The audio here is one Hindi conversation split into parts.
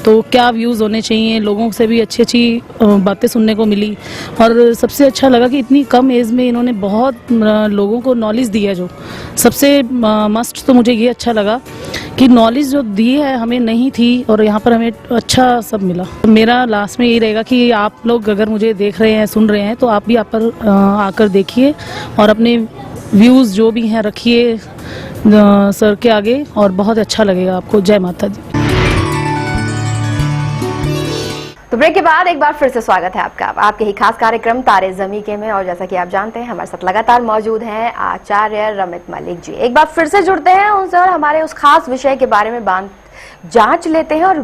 तो क्या व्यूज़ होने चाहिए, लोगों से भी अच्छी अच्छी बातें सुनने को मिली। और सबसे अच्छा लगा कि इतनी कम एज में इन्होंने बहुत लोगों को नॉलेज दी है। जो सबसे मस्ट तो मुझे ये अच्छा लगा कि नॉलेज जो दी है हमें नहीं थी और यहाँ पर हमें अच्छा सब मिला। मेरा लास्ट में यही रहेगा कि आप लोग अगर मुझे देख रहे हैं, सुन रहे हैं, तो आप भी आप पर आकर देखिए और अपने व्यूज़ जो भी हैं रखिए सर के आगे, और बहुत अच्छा लगेगा आपको। जय माता दी। तो ब्रेक के बाद एक बार फिर से स्वागत है आपका आपके ही खास कार्यक्रम तारे ज़मीं के में। और जैसा कि आप जानते हैं हमारे साथ लगातार मौजूद हैं आचार्य रमित मलिक जी। एक बार फिर से जुड़ते हैं उनसे और हमारे उस खास विषय के बारे में जांच लेते हैं और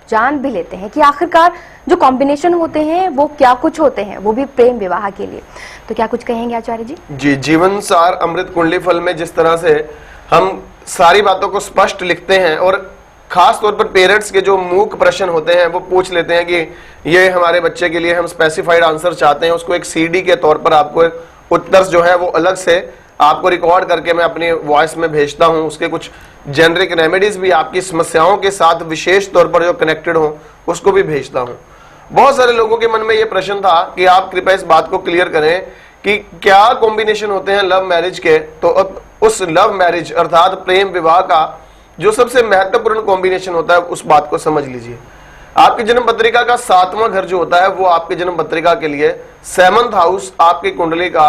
जान भी लेते हैं कि आखिरकार जो कॉम्बिनेशन होते हैं वो क्या कुछ होते हैं, वो भी प्रेम विवाह के लिए। तो क्या कुछ कहेंगे आचार्य जी? जी, जीवन सार अमृत कुंडली फल में जिस तरह से हम सारी बातों को स्पष्ट लिखते हैं और खास तौर पर पेरेंट्स के जो मूक प्रश्न होते हैं वो पूछ लेते हैं कि ये हमारे बच्चे के लिए हम स्पेसिफाइड आंसर चाहते हैं, उसको एक सीडी के तौर पर आपको उत्तर जो है वो अलग से आपको रिकॉर्ड करके मैं अपनी वॉइस में भेजता हूं। उसके कुछ जेनरिक रेमेडीज भी आपकी समस्याओं के साथ विशेष तौर पर जो कनेक्टेड हो उसको भी भेजता हूं। बहुत सारे लोगों के मन में ये प्रश्न था कि आप कृपया इस बात को क्लियर करें कि क्या कॉम्बिनेशन होते हैं लव मैरिज के। तो अब उस लव मैरिज अर्थात प्रेम विवाह का जो सबसे महत्वपूर्ण कॉम्बिनेशन होता है उस बात को समझ लीजिए। आपकी जन्म पत्रिका का 7वां घर जो होता है वो आपकी जन्म पत्रिका के लिए 7th हाउस आपकी कुंडली का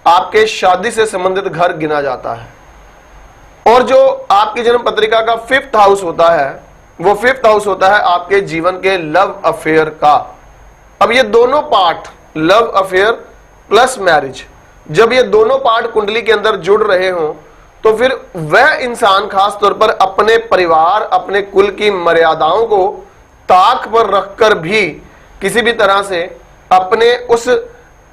आपके शादी से संबंधित घर गिना जाता है। और जो आपकी जन्म पत्रिका का 5th हाउस होता है वो 5th हाउस होता है आपके जीवन के लव अफेयर का। अब ये दोनों part love affair plus marriage, जब ये दोनों पार्ट कुंडली के अंदर जुड़ रहे हों तो फिर वह इंसान खास तौर पर अपने परिवार, अपने कुल की मर्यादाओं को ताक पर रखकर भी किसी भी तरह से अपने उस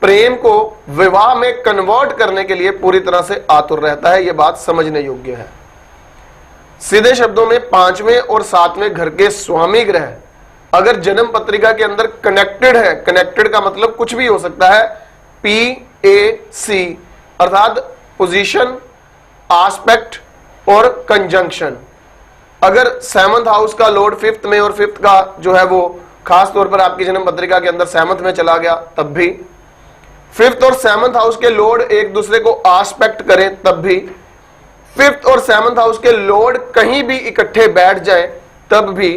प्रेम को विवाह में कन्वर्ट करने के लिए पूरी तरह से आतुर रहता है। यह बात समझने योग्य है। सीधे शब्दों में 5वें और 7वें घर के स्वामी ग्रह अगर जन्म पत्रिका के अंदर कनेक्टेड है, कनेक्टेड का मतलब कुछ भी हो सकता है, PAC अर्थात पोजीशन, आस्पेक्ट और कंजंक्शन। अगर 7th हाउस का लॉर्ड 5th में और 5th का जो है वो खास तौर पर आपकी जन्म पत्रिका के अंदर 7th में चला गया तब भी, 5th और 7th हाउस के लॉर्ड एक दूसरे को आस्पेक्ट करें तब भी, 5th और 7th हाउस के लॉर्ड कहीं भी इकट्ठे बैठ जाए तब भी,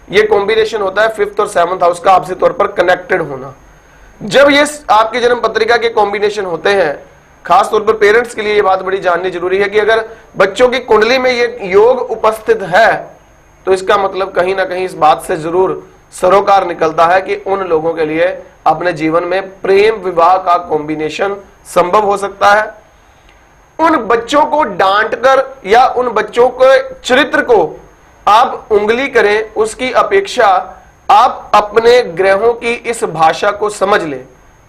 ये कॉम्बिनेशन होता है 5th और 7th हाउस का आपसी तौर पर कनेक्टेड होना। जब ये आपकी जन्म पत्रिका के कॉम्बिनेशन होते हैं, खास तौर पर पेरेंट्स के लिए ये बात बड़ी जाननी जरूरी है कि अगर बच्चों की कुंडली में ये योग उपस्थित है तो इसका मतलब कहीं ना कहीं इस बात से जरूर सरोकार निकलता है कि उन लोगों के लिए अपने जीवन में प्रेम विवाह का कॉम्बिनेशन संभव हो सकता है। उन बच्चों को डांटकर या उन बच्चों के चरित्र को आप उंगली करें, उसकी अपेक्षा आप अपने ग्रहों की इस भाषा को समझ लें।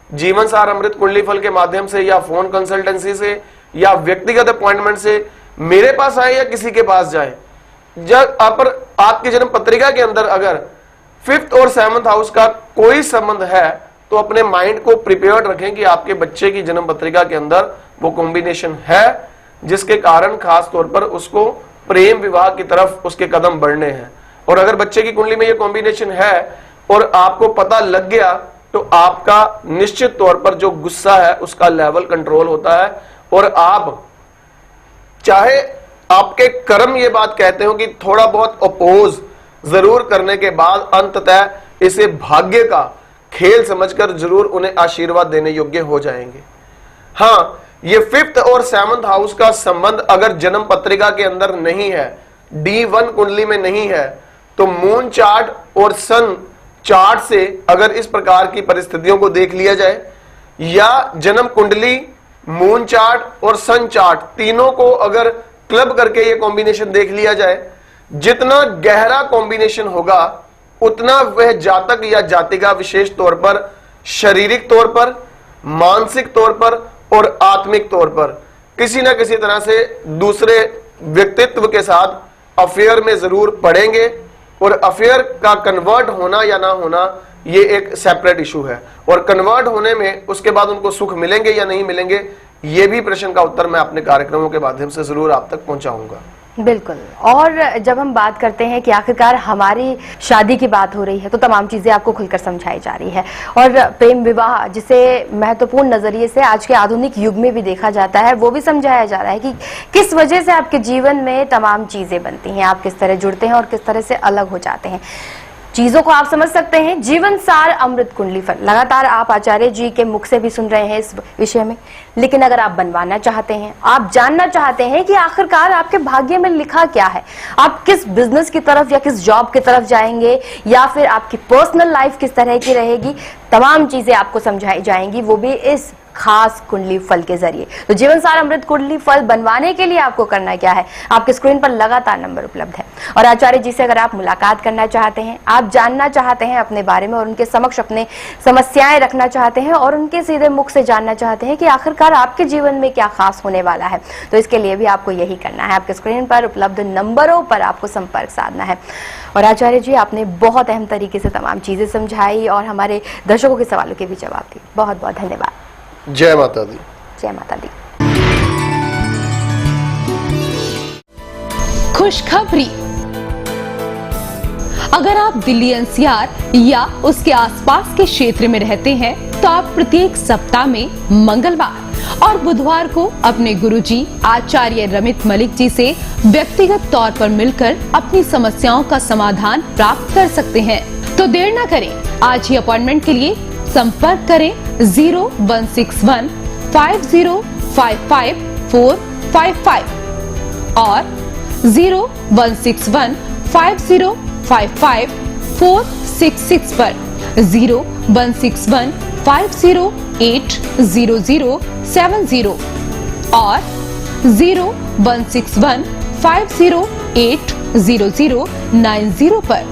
जीवन सार अमृत कुंडली फल के माध्यम से या फोन कंसल्टेंसी से या व्यक्तिगत अपॉइंटमेंट से मेरे पास आए या किसी के पास जाए, जब आपकी जन्म पत्रिका के अंदर अगर 5th और 7th हाउस का कोई संबंध है तो अपने माइंड को प्रिपेयर्ड रखें कि आपके बच्चे की जन्म पत्रिका के अंदर वो कॉम्बिनेशन है जिसके कारण खास तौर पर उसको प्रेम विवाह की तरफ उसके कदम बढ़ने हैं। और अगर बच्चे की कुंडली में ये कॉम्बिनेशन है और आपको पता लग गया तो आपका निश्चित तौर पर जो गुस्सा है उसका लेवल कंट्रोल होता है और आप चाहे आपके कर्म ये बात कहते हो कि थोड़ा बहुत अपोज जरूर करने के बाद अंततः इसे भाग्य का खेल समझकर जरूर उन्हें आशीर्वाद देने योग्य हो जाएंगे। हाँ, ये 5th और 7th हाउस का संबंध अगर जन्म पत्रिका के अंदर नहीं है, D1 कुंडली में नहीं है, तो मून चार्ट और सन चार्ट से अगर इस प्रकार की परिस्थितियों को देख लिया जाए या जन्म कुंडली, मून चार्ट और सन चार्ट तीनों को अगर क्लब करके ये कॉम्बिनेशन देख लिया जाए, जितना गहरा कॉम्बिनेशन होगा उतना वह जातक या जातिका विशेष तौर पर शारीरिक तौर पर, मानसिक तौर पर और आत्मिक तौर पर किसी ना किसी तरह से दूसरे व्यक्तित्व के साथ अफेयर में जरूर पड़ेंगे। और अफेयर का कन्वर्ट होना या ना होना ये एक सेपरेट इशू है और कन्वर्ट होने में उसके बाद उनको सुख मिलेंगे या नहीं मिलेंगे, ये भी प्रश्न का उत्तर मैं अपने कार्यक्रमों के माध्यम से जरूर आप तक पहुंचाऊंगा। बिल्कुल। और जब हम बात करते हैं कि आखिरकार हमारी शादी की बात हो रही है तो तमाम चीजें आपको खुलकर समझाई जा रही है, और प्रेम विवाह जिसे महत्वपूर्ण नजरिए से आज के आधुनिक युग में भी देखा जाता है वो भी समझाया जा रहा है कि किस वजह से आपके जीवन में तमाम चीजें बनती हैं, आप किस तरह जुड़ते हैं और किस तरह से अलग हो जाते हैं। चीजों को आप समझ सकते हैं। जीवन सार अमृत कुंडली फल लगातार आप आचार्य जी के मुख से भी सुन रहे हैं इस विषय में, लेकिन अगर आप बनवाना चाहते हैं, आप जानना चाहते हैं कि आखिरकार आपके भाग्य में लिखा क्या है, आप किस बिजनेस की तरफ या किस जॉब की तरफ जाएंगे, या फिर आपकी पर्सनल लाइफ किस तरह की रहेगी, तमाम चीजें आपको समझाई जाएंगी, वो भी इस खास कुंडली फल के जरिए। तो जीवन सार अमृत कुंडली फल बनवाने के लिए आपको करना क्या है, आपके स्क्रीन पर लगातार नंबर उपलब्ध है, और आचार्य जी से अगर आप मुलाकात करना चाहते हैं, आप जानना चाहते हैं अपने बारे में और उनके समक्ष अपने समस्याएं रखना चाहते हैं और उनके सीधे मुख से जानना चाहते हैं कि आखिरकार आपके जीवन में क्या खास होने वाला है, तो इसके लिए भी आपको यही करना है। आपके स्क्रीन पर उपलब्ध नंबरों पर आपको संपर्क साधना है। और आचार्य जी, आपने बहुत अहम तरीके से तमाम चीजें समझाई और हमारे दर्शकों के सवालों के भी जवाब दिए। बहुत बहुत धन्यवाद। जय माता दी। जय माता दी। खुशखबरी, अगर आप दिल्ली एनसीआर या उसके आसपास के क्षेत्र में रहते हैं तो आप प्रत्येक सप्ताह में मंगलवार और बुधवार को अपने गुरुजी आचार्य रमित मलिक जी से व्यक्तिगत तौर पर मिलकर अपनी समस्याओं का समाधान प्राप्त कर सकते हैं। तो देर न करें, आज ही अपॉइंटमेंट के लिए संपर्क करें 0161 5055 455 और 0161 5055 466 पर, 0161 5080070 और 0161 5080090 पर।